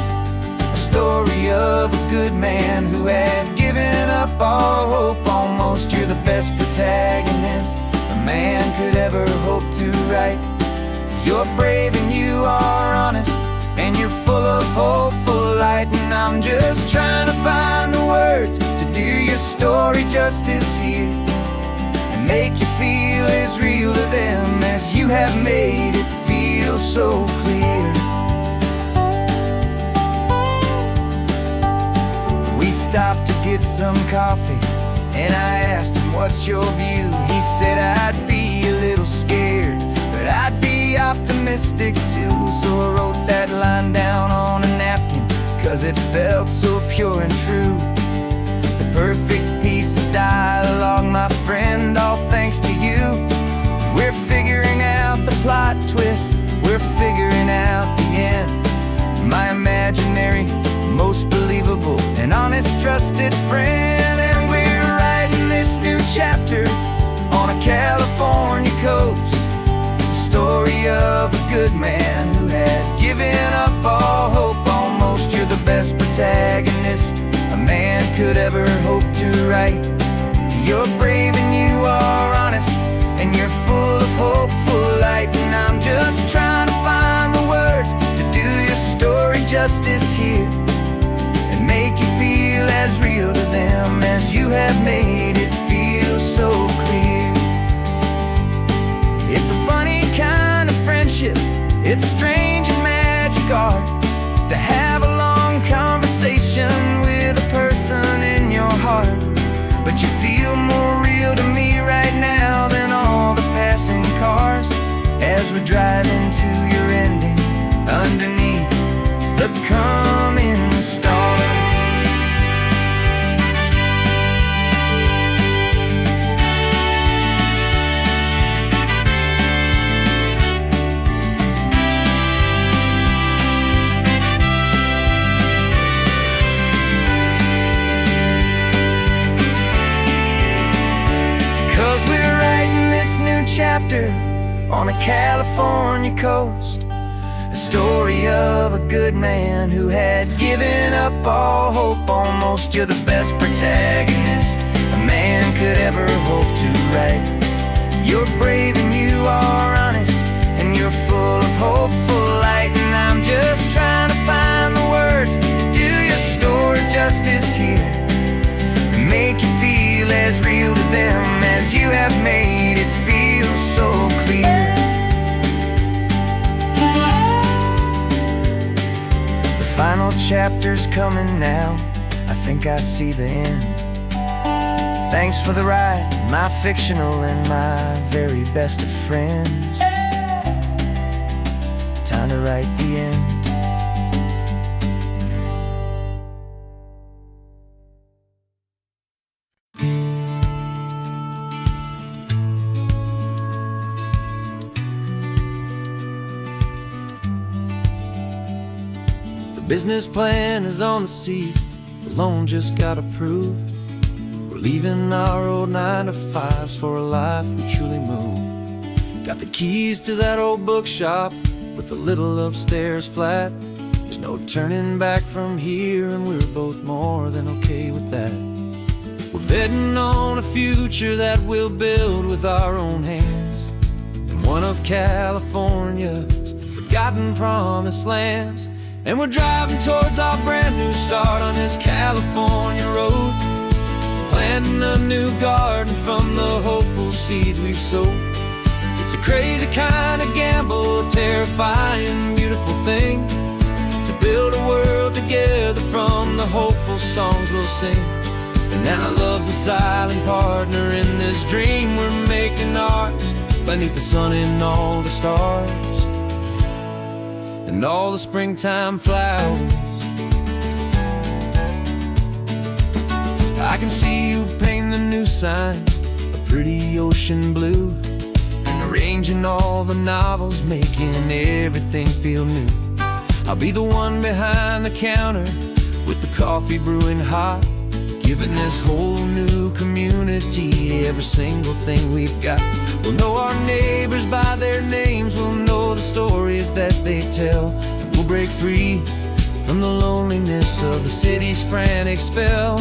Speaker 1: a story of a good man who had given up all hope almost. You're the best protagonist a man could ever hope to write. You're brave and you are honest, and you're full of hopeful light. And I'm just trying to find the words to do your story justice here, make you feel as real to them as you have made it feel so clear. We stopped to get some coffee, and I asked him, what's your view? He said, I'd be a little scared, but I'd be optimistic too. So I wrote that line down on a napkin, 'cause it felt so pure and true. The perfect piece of dialogue, my friend, all thanks to you. We're figuring out the plot twist, we're figuring out the end. My imaginary, most believable and honest trusted friend. And we're writing this new chapter on a California coast, the story of a good man who had given up all hope almost. You're the best protagonist a man could ever hope to write. You're brave and you are honest, and you're full of hopeful light. And I'm just trying to find the words to do your story justice here, and make you feel as real to them as you have made it feel so clear. It's a funny kind of friendship, it's strange and magic art to have a long conversation with a person in your heart. But you feel more real to me right now than all the passing cars, as we're driving to your ending underneath the coming stars. Chapter on a California coast, a story of a good man who had given up all hope almost. You're the best protagonist a man could ever hope to write. You're brave and you are honest, and you're full of hopeful light. And I'm just trying to find the words to do your story justice here, and make you feel as real to them as you have made it feel so clear. The final chapter's coming now, I think I see the end. Thanks for the ride, my fictional and my very best of friends. Time to write the end. Business plan is on the seat, the loan just got approved. We're leaving our old 9-to-5s for a life we truly move. Got the keys to that old bookshop with the little upstairs flat. There's no turning back from here, and we're both more than okay with that.
Speaker 2: We're betting on a future that we'll build with our own hands in one of California's forgotten promised lands. And we're driving towards our brand new start on this California road, planting a new garden from the hopeful seeds we've sowed. It's a crazy kind of gamble, a terrifying, beautiful thing, to build a world together from the hopeful songs we'll sing. And now love's a silent partner in this dream we're making ours, beneath the sun and all the stars and all the springtime flowers. I can see you painting a new sign, a pretty ocean blue, and arranging all the novels, making everything feel new. I'll be the one behind the counter with the coffee brewing hot, giving this whole new community every single thing we've got. We'll know our neighbors by their names, we'll know the stories that they tell, and we'll break free from the loneliness of the city's frantic spell.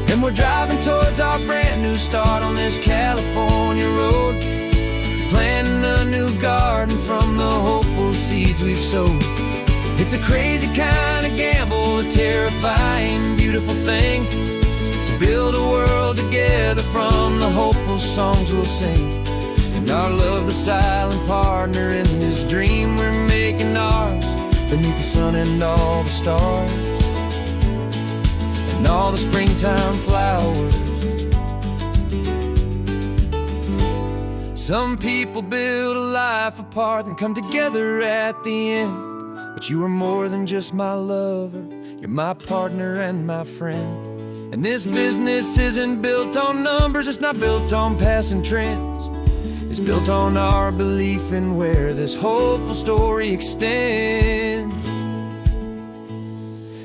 Speaker 2: And we're driving towards our brand new start on this California road, planting a new garden from the hopeful seeds we've sowed. It's a crazy kind of gamble, a terrifying, beautiful thing, to build a world together from the hopeful songs we'll sing. And our love's the silent partner in this dream we're making ours, beneath the sun and all the stars and all the springtime flowers. Some people build a life apart and come together at the end, but you are more than just my lover, you're my partner and my friend. And this business isn't built on numbers, it's not built on passing trends, it's built on our belief in where this hopeful story extends.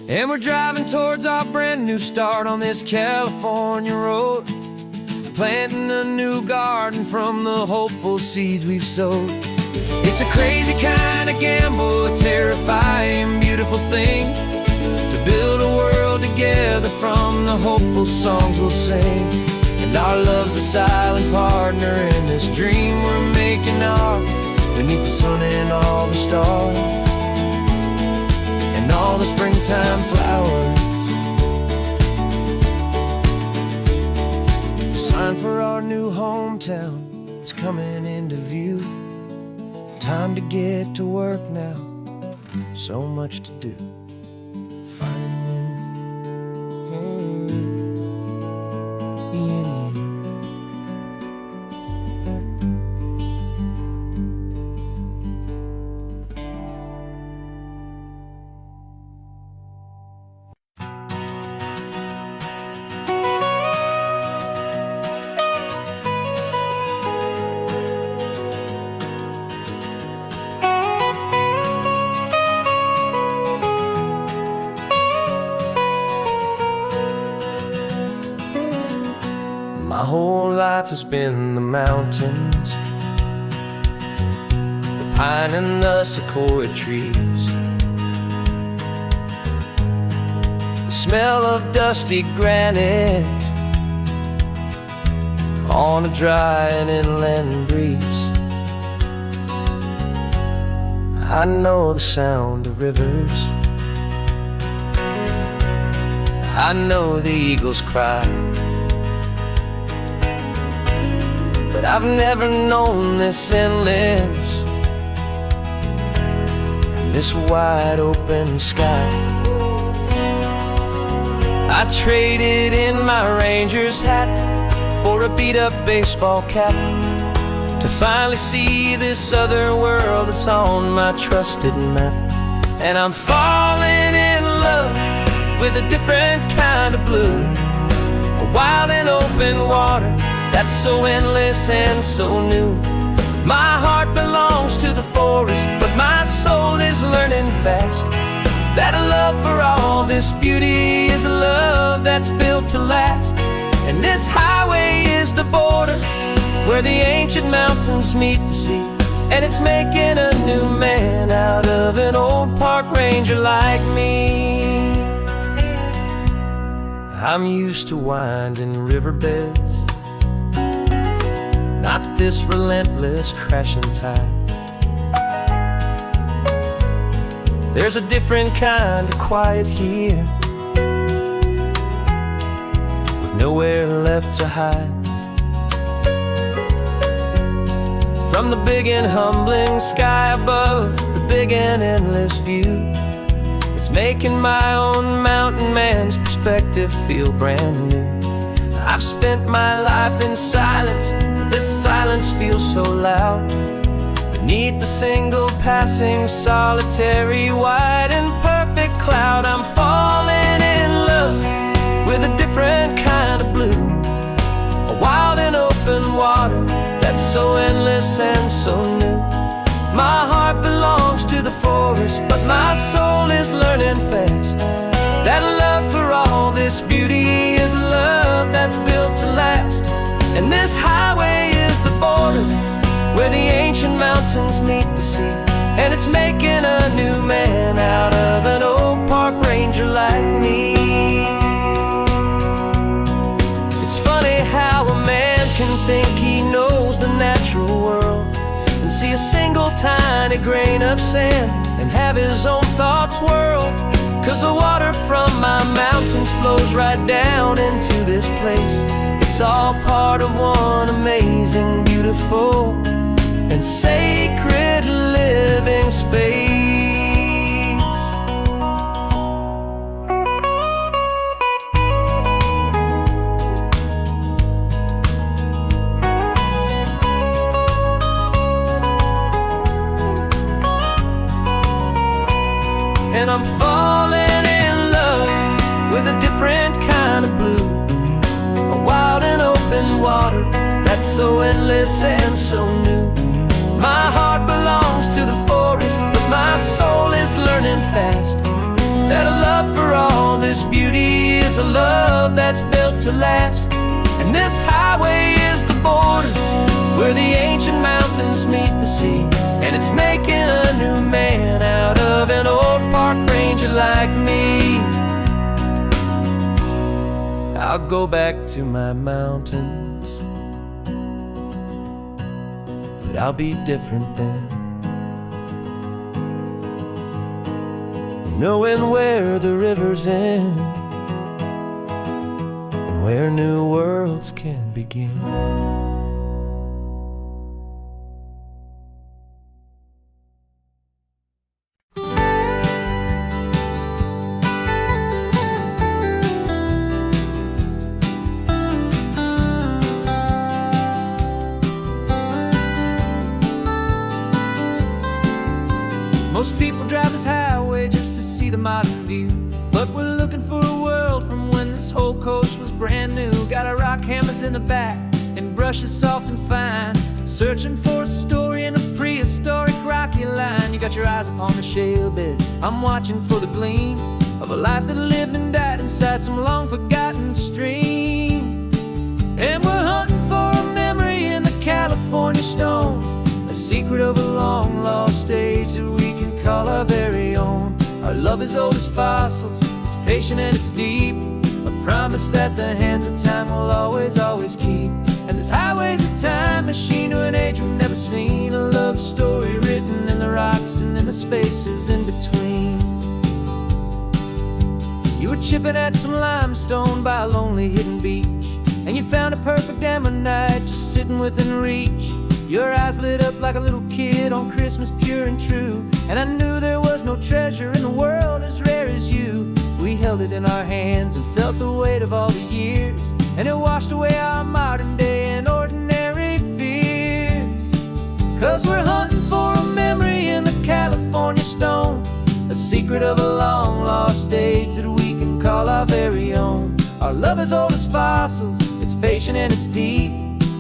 Speaker 2: And we're driving towards our brand new start on this California road, planting a new garden from the hopeful seeds we've sowed. It's a crazy kind of gamble, a terrifying, beautiful thing, to build a world together from the hopeful songs we'll sing. And our love's a silent partner in this dream we're making ours, beneath the sun and all the stars and all the springtime flowers. The sign for our new hometown is coming into view. Time to get to work now, so much to do. My whole life has been the mountains, the pine and the sequoia trees, the smell of dusty granite on a dry and inland breeze. I know the sound of rivers, I know the eagles cry, but I've never known this endless and this wide open sky. I traded in my ranger's hat for a beat-up baseball cap, to finally see this other world that's on my trusted map. And I'm falling in love with a different kind of blue, a wild and open water that's so endless and so new. My heart belongs to the forest, but my soul is learning fast that a love for all this beauty is a love that's built to last. And this highway is the border where the ancient mountains meet the sea, and it's making a new man out of an old park ranger like me.
Speaker 1: I'm used to winding riverbeds, not this relentless crashing tide. There's a different kind of quiet here, with nowhere left to hide. From the big and humbling sky above, the big and endless view, it's making my own mountain man's perspective feel brand new. I've spent my life in silence, but this silence feels so loud. Beneath the single passing solitary white and perfect cloud, I'm falling in love with a different kind of blue, a wild and open water that's so endless and so new. My heart belongs to the forest, but my soul is learning fast that love for all this beauty is love that's built to last. And this highway is the border where the ancient mountains meet the sea, and it's making a new man out of an old park ranger like me. It's funny how a man can think he knows the natural world and see a single tiny grain of sand and have his own thoughts whirl. 'Cause the water from my mountains flows right down into this place. It's all part of one amazing, beautiful and sacred living space. And I'm falling in love with a different kind of blue, a wild and open water that's so endless and so new. My heart belongs to the forest, but my soul is learning fast that a love for all this beauty is a love that's built to last. And this highway is the border where the ancient mountains meet the sea, and it's making a new man out of an old park ranger like me. I'll go back to my mountains, but I'll be different then, knowing where the rivers end and where new worlds can begin.
Speaker 2: Most people drive this highway just to see the modern view, but we're looking for a world from when this whole coast was brand new. Got our rock hammers in the back and brushes soft and fine, searching for a story in a prehistoric rocky line. You got your eyes upon the shale beds, I'm watching for the gleam of a life that lived and died inside some long forgotten stream. And we're hunting for a memory in the California stone, a secret of a long lost age that we can call our very own. Our love is old as fossils, it's patient and it's deep, a promise that the hands of time will always, always keep. And this highway's a time machine to an age we've never seen, a love story written in the rocks and in the spaces in between. You were chipping at some limestone by a lonely hidden beach, and you found a perfect ammonite just sitting within reach. Your eyes lit up like a little kid on Christmas, pure and true, and I knew there was no treasure in the world as rare as you. We held it in our hands and felt the weight of all the years, and it washed away our modern day and ordinary fears. 'Cause we're hunting for a memory in the California stone, a secret of a long lost age that we can call our very own. Our love is old as fossils, it's patient and it's deep,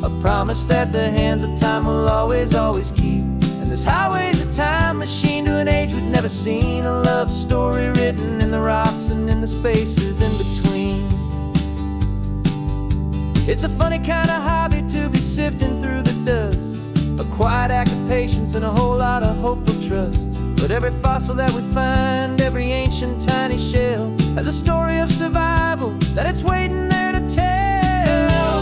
Speaker 2: a promise that the hands of time will always, always keep. And this highway's a time machine to an age we've never seen, a love story written in the rocks and in the spaces in between. It's a funny kind of hobby to be sifting through the dust, a quiet act of patience and a whole lot of hopeful trust.
Speaker 1: But every fossil that we find, every ancient tiny shell, has a story of survival that it's waiting there to tell.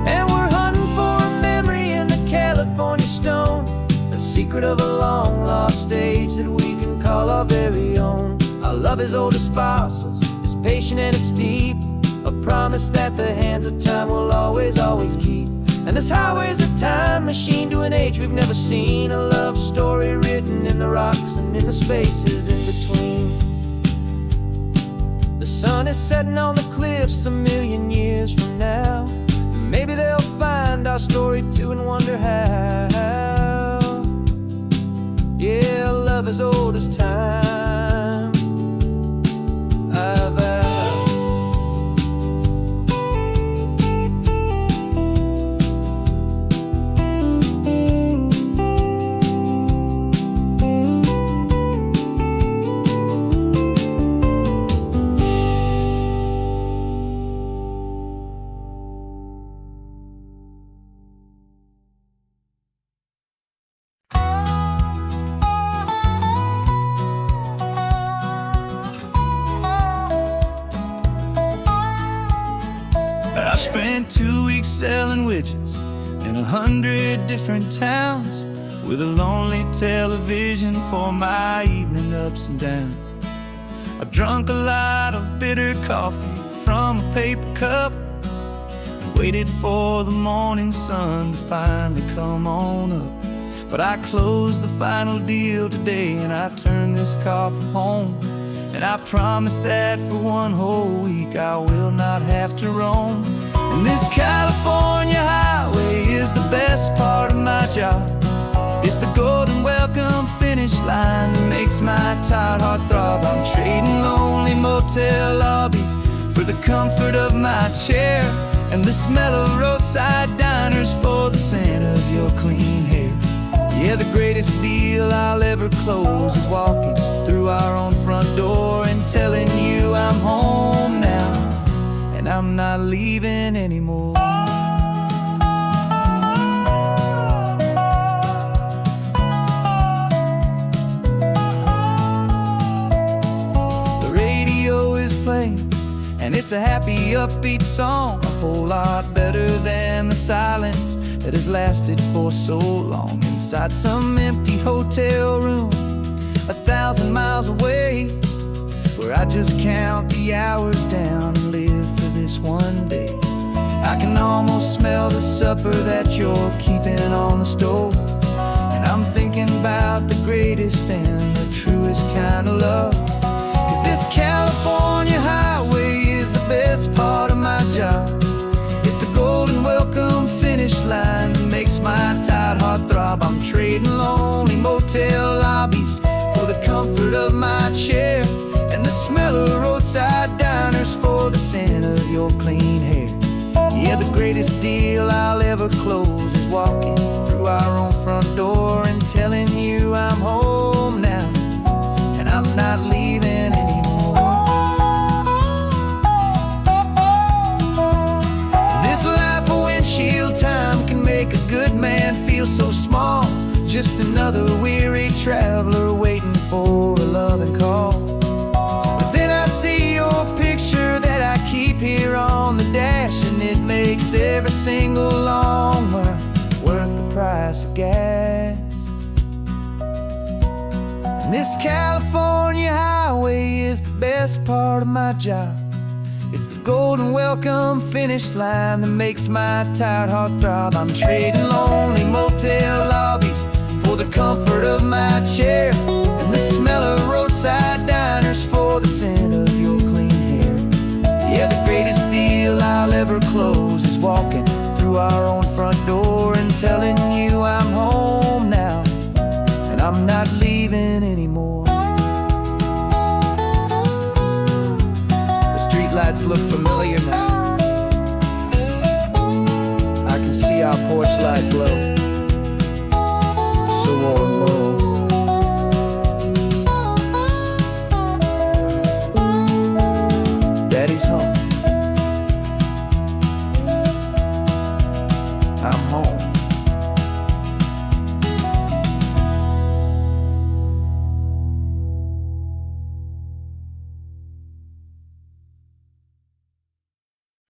Speaker 1: And we're hunting for a memory in the California stone, a secret of a long lost age that we can call our very own. Our love is old as fossils, it's patient and it's deep, a promise that the hands of time will always, always keep. And this highway's a time machine to an age we've never seen, a love story written in the rocks and in the spaces in between. The sun is setting on the cliffs a million years from now, and maybe they'll find our story too and wonder how. Yeah, love as old as time, I vow.
Speaker 2: I spent 2 weeks selling widgets in 100 different towns, with a lonely television for my evening ups and downs. I drunk a lot of bitter coffee from a paper cup and waited for the morning sun to finally come on up. But I closed the final deal today and I turned this car from home, and I promise that for one whole week I will not have to roam. And this California highway is the best part of my job. It's the golden welcome finish line that makes my tired heart throb. I'm trading lonely motel lobbies for the comfort of my chair, and the smell of roadside diners for the scent of your clean hair. Yeah, the greatest deal I'll ever close is walking through our own front door and telling you I'm home now, and I'm not leaving anymore. The radio is playing, and it's a happy, upbeat song, a whole lot better than the silence that has lasted for so long. Inside some empty hotel room 1,000 miles away, where I just count the hours down and live for this one day. I can almost smell the supper that you're keeping on the stove, and I'm thinking about the greatest and the truest kind of love. 'Cause this California highway is the best part of my job. It's the golden welcome finish line that makes my tired heart throb. I'm trading lonely motel lobbies for the comfort of my chair, and the smell of roadside diners for the scent of your clean hair. Yeah, the greatest deal I'll ever close is walking through our own front door and telling you I'm home now, and I'm not leaving anymore. This life of windshield time can make a good man feel so small, just another weary traveler waiting for a loving call. But then I see your picture that I keep here on the dash, and it makes every single long mile worth the price of gas. And this California highway is the best part of my job. It's the golden welcome finish line that makes my tired heart throb. I'm trading lonely motel lobbies for the comfort of my chair, and the smell of roadside diners for the scent of your clean hair. Yeah, the greatest deal I'll ever close is walking through our own front door and telling you I'm home now, and I'm not leaving anymore. The streetlights look familiar now. I can see our porch light glow.